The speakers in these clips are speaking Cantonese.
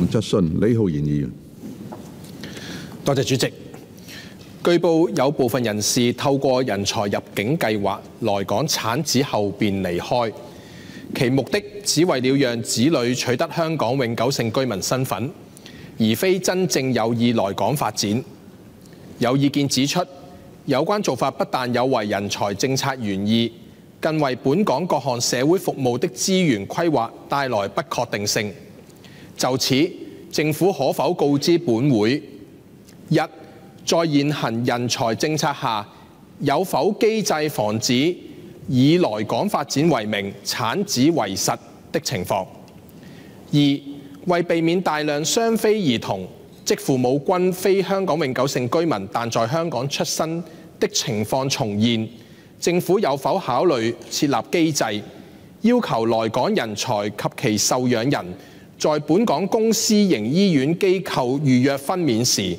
項質詢。李浩然議員。多謝主席。據報有部分人士透過人才入境計劃來港產子後便離開，其目的只為了讓子女取得香港永久性居民身份，而非真正有意來港發展。有意見指出，有關做法不但有違人才政策原意，更為本港各項社會服務的資源規劃帶來不確定性。就此，政府可否告知本會：一、在現行人才政策下，有否機制防止以來港發展為名產子為實的情況？二、為避免大量雙非兒童，即父母均非香港永久性居民但在香港出生的情況重現，政府有否考慮設立機制，要求來港人才及其受養人在本港公私營醫院機構預約分娩時，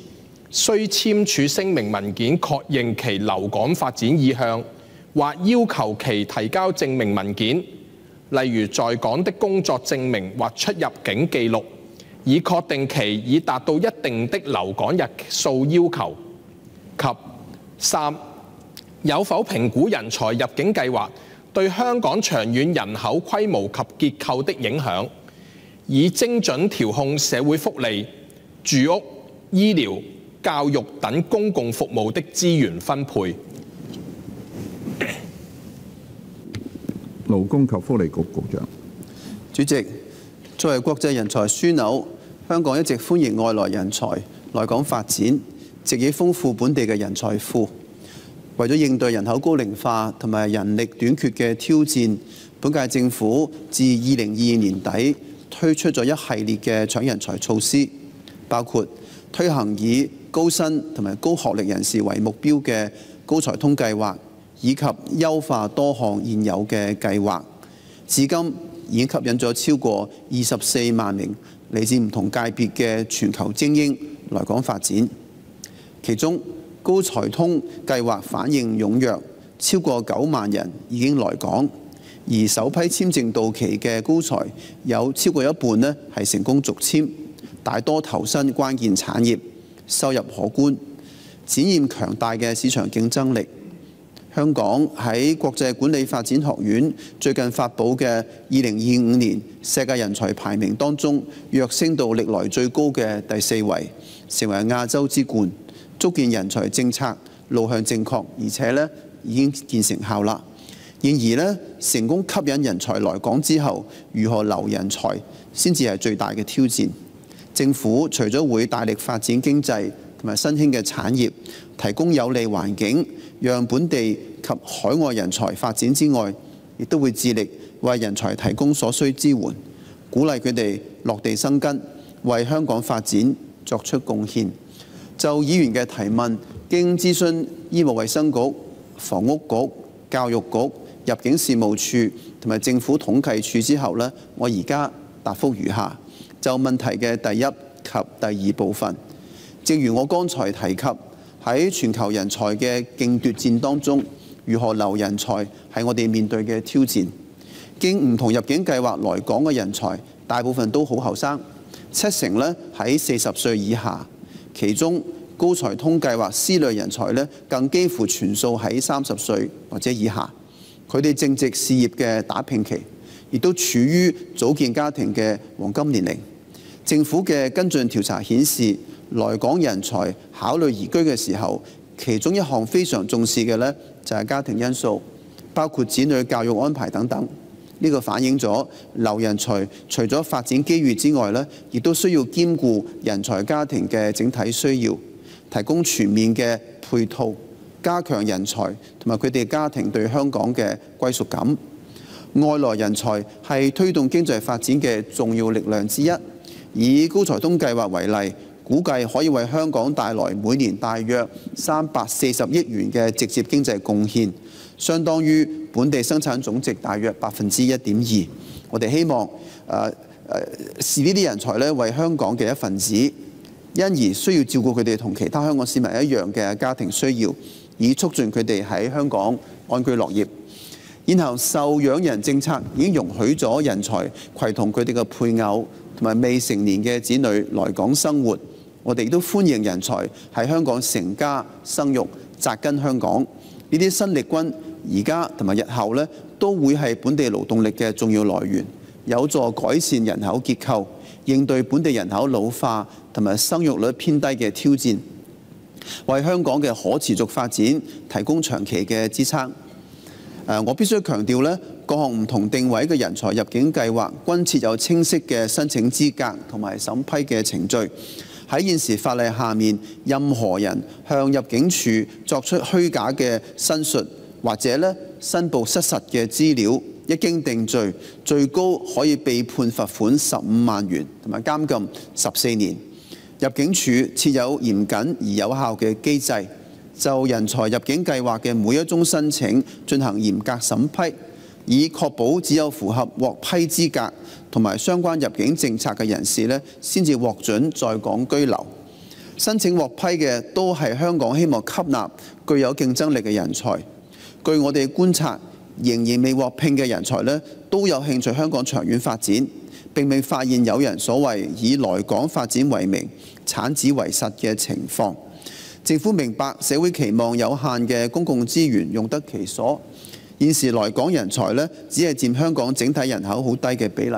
須簽署聲明文件確認其留港發展意向，或要求其提交證明文件，例如在港的工作證明或出入境記錄，以確定其已達到一定的留港日數要求。及三、有否評估人才入境計劃對香港長遠人口規模及結構的影響，以精準調控社會福利、住屋、醫療、教育等公共服務的資源分配？勞工及福利局局長。主席，作為國際人才樞紐，香港一直歡迎外來人才來港發展，藉以豐富本地嘅人才庫。為咗應對人口高齡化同埋人力短缺嘅挑戰，本屆政府自2022年底推出咗一系列嘅搶人才措施，包括推行以高薪同埋高學歷人士為目標嘅高才通計劃，以及優化多項現有嘅計劃，至今已經吸引咗超過24萬名嚟自唔同界別嘅全球精英來港發展。其中高才通計劃反應踴躍，超過9萬人已經來港，而首批簽證到期嘅高才有超過一半呢係成功續簽，大多投身關鍵產業，收入可觀，展現強大嘅市場競爭力。香港喺國際管理發展學院最近發布嘅2025年世界人才排名當中，躍升到歷來最高嘅第4位，成為亞洲之冠，足見人才政策路向正確，而且呢已經見成效啦。然而呢，成功吸引人才來港之後，如何留人才先至係最大嘅挑戰。政府除咗會大力發展經濟同埋新興嘅產業，提供有利環境讓本地及海外人才發展之外，亦都會致力為人才提供所需支援，鼓勵佢哋落地生根，為香港發展作出貢獻。就議員嘅提問，經諮詢醫務衛生局、房屋局、教育局、入境事務處同埋政府統計處之後呢，我而家答覆如下。就問題嘅第一及第二部分，正如我剛才提及，喺全球人才嘅競奪戰當中，如何留人才係我哋面對嘅挑戰。經唔同入境計劃來港嘅人才，大部分都好後生，70%呢喺40歲以下，其中高才通計劃 C 類人才呢，更幾乎全數喺30歲或者以下。佢哋正值事業嘅打拼期，亦都處於組建家庭嘅黃金年齡。政府嘅跟進調查顯示，來港人才考慮移居嘅時候，其中一項非常重視嘅呢，就係家庭因素，包括子女教育安排等等。呢個反映咗留人才除咗發展機遇之外呢，亦都需要兼顧人才家庭嘅整體需要，提供全面嘅配套，加強人才同埋佢哋家庭對香港嘅歸屬感。外來人才係推動經濟發展嘅重要力量之一。以高才通計劃為例，估計可以為香港帶來每年大約340億元嘅直接經濟貢獻，相當於本地生產總值大約1.2%。我哋希望視呢啲人才呢為香港嘅一份子，因而需要照顧佢哋同其他香港市民一樣嘅家庭需要，以促進佢哋喺香港安居樂業。然後受養人政策已經容許咗人才攜同佢哋嘅配偶同埋未成年嘅子女來港生活。我哋亦都歡迎人才喺香港成家生育、扎根香港。呢啲新力軍而家同埋日後呢，都會係本地勞動力嘅重要來源，有助改善人口結構，應對本地人口老化同埋生育率偏低嘅挑戰，為香港嘅可持續發展提供長期嘅支撐。我必須強調呢，各項唔同定位嘅人才入境計劃均設有清晰嘅申請資格同埋審批嘅程序。喺現時法例下面，任何人向入境處作出虛假嘅申述或者申報失實嘅資料，一經定罪，最高可以被判罰款15萬元同埋監禁14年。入境處設有嚴謹而有效嘅機制，就人才入境計劃嘅每一宗申請進行嚴格審批，以確保只有符合獲批資格同埋相關入境政策嘅人士先至獲准在港居留。申請獲批嘅都係香港希望吸納具有競爭力嘅人才。據我哋觀察，仍然未獲聘嘅人才都有興趣香港長遠發展，並未發現有人所謂以來港發展為名、產子為實嘅情況。政府明白社會期望有限嘅公共資源用得其所。現時來港人才只係佔香港整體人口好低嘅比例，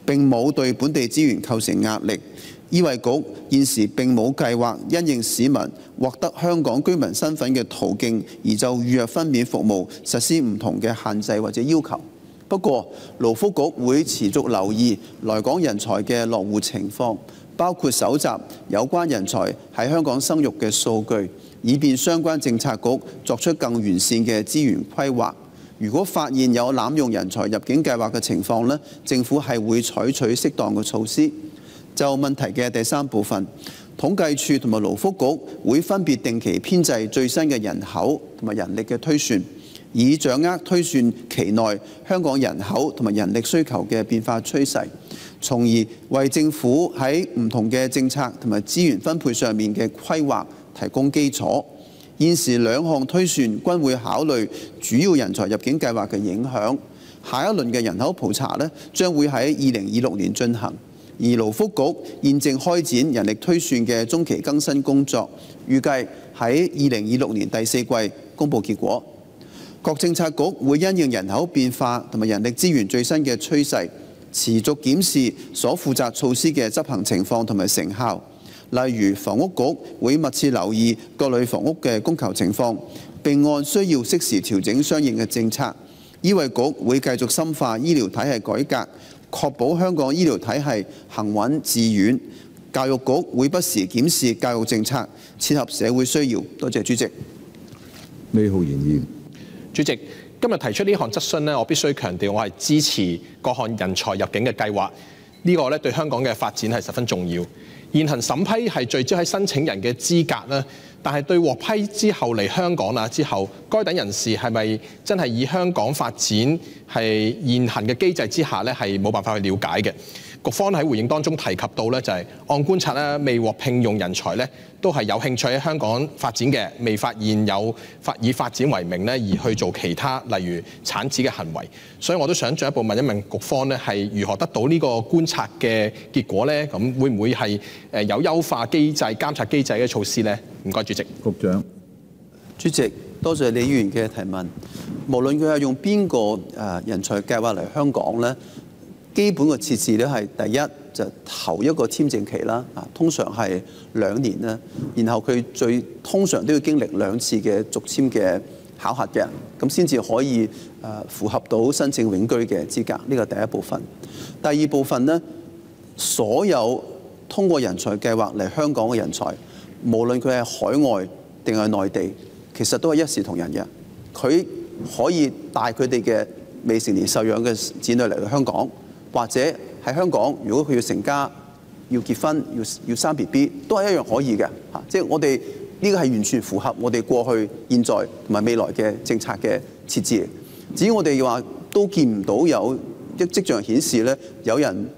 並冇對本地資源構成壓力。醫衛局現時並冇計劃因應市民獲得香港居民身份嘅途徑，而就預約分娩服務實施唔同嘅限制或者要求。不過，勞福局會持續留意來港人才嘅落戶情況，包括搜集有關人才喺香港生育嘅數據，以便相關政策局作出更完善嘅資源規劃。如果發現有濫用人才入境計劃嘅情況政府係會採取適當嘅措施。就問題嘅第三部分，統計處同埋勞福局會分別定期編製最新嘅人口同埋人力嘅推算，以掌握推算期內香港人口同埋人力需求嘅變化趨勢，從而為政府喺唔同嘅政策同埋資源分配上面嘅規劃提供基礎。現時兩項推算均會考慮主要人才入境計劃嘅影響。下一輪嘅人口普查將會喺2026年進行。而勞福局現正開展人力推算嘅中期更新工作，預計喺2026年第4季公佈結果。各政策局會因應人口變化同埋人力資源最新嘅趨勢，持續檢視所負責措施嘅執行情況同埋成效。例如房屋局會密切留意各類房屋嘅供求情況，並按需要適時調整相應嘅政策。醫衛局會繼續深化醫療體系改革，確保香港醫療體系行穩致遠。教育局會不時檢視教育政策，切合社會需要。多謝主席。李浩然議員。主席，今日提出呢項質詢我必須強調，我係支持各項人才入境嘅計劃。呢個對香港嘅發展係十分重要。現行審批係聚焦喺申請人嘅資格，但係對獲批之後嚟香港之後，該等人士係咪真係以香港發展係現行嘅機制之下係冇辦法去了解嘅？局方喺回應當中提及到就係按觀察未獲聘用人才都係有興趣喺香港發展嘅，未發現有以發展為名而去做其他例如產子嘅行為。所以我都想進一步問一問局方係如何得到呢個觀察嘅結果呢？咁會唔會係有優化機制、監察機制嘅措施呢？唔該，主席。局長。主席，多謝李議員嘅提問。無論佢係用邊個人才計劃嚟香港呢，基本嘅設置係第一就頭一個簽證期啦，通常係2年啦，然後佢通常都要經歷2次嘅續簽嘅考核嘅，咁先至可以符合到申請永居嘅資格。呢個第一部分。第二部分呢，所有通過人才計劃嚟香港嘅人才，無論佢係海外定係內地，其實都係一視同仁嘅。佢可以帶佢哋嘅未成年受養嘅子女嚟到香港。或者喺香港，如果佢要成家、要結婚、要生 BB， 都係一樣可以嘅。即係我哋呢個係完全符合我哋過去、現在同埋未來嘅政策嘅設置。至於我哋話都見唔到有一跡象顯示有人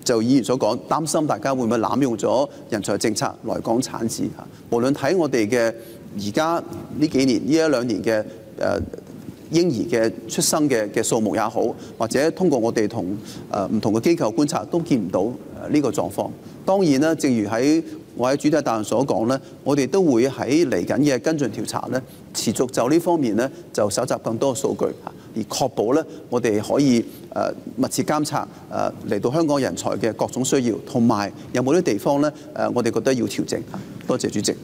就議員所講，擔心大家會唔會濫用咗人才政策來港產子。無論睇我哋嘅而家呢幾年、呢1-2年嘅嬰兒嘅出生嘅數目也好，或者通過我哋同唔同嘅機構觀察，都見唔到呢個狀況。當然啦，正如我喺主體答覆所講咧，我哋都會喺嚟緊嘅跟進調查咧，持續就呢方面咧就搜集更多嘅數據，而確保咧我哋可以密切監察嚟到香港人才嘅各種需要，同埋有冇啲地方咧我哋覺得要調整。多謝主席。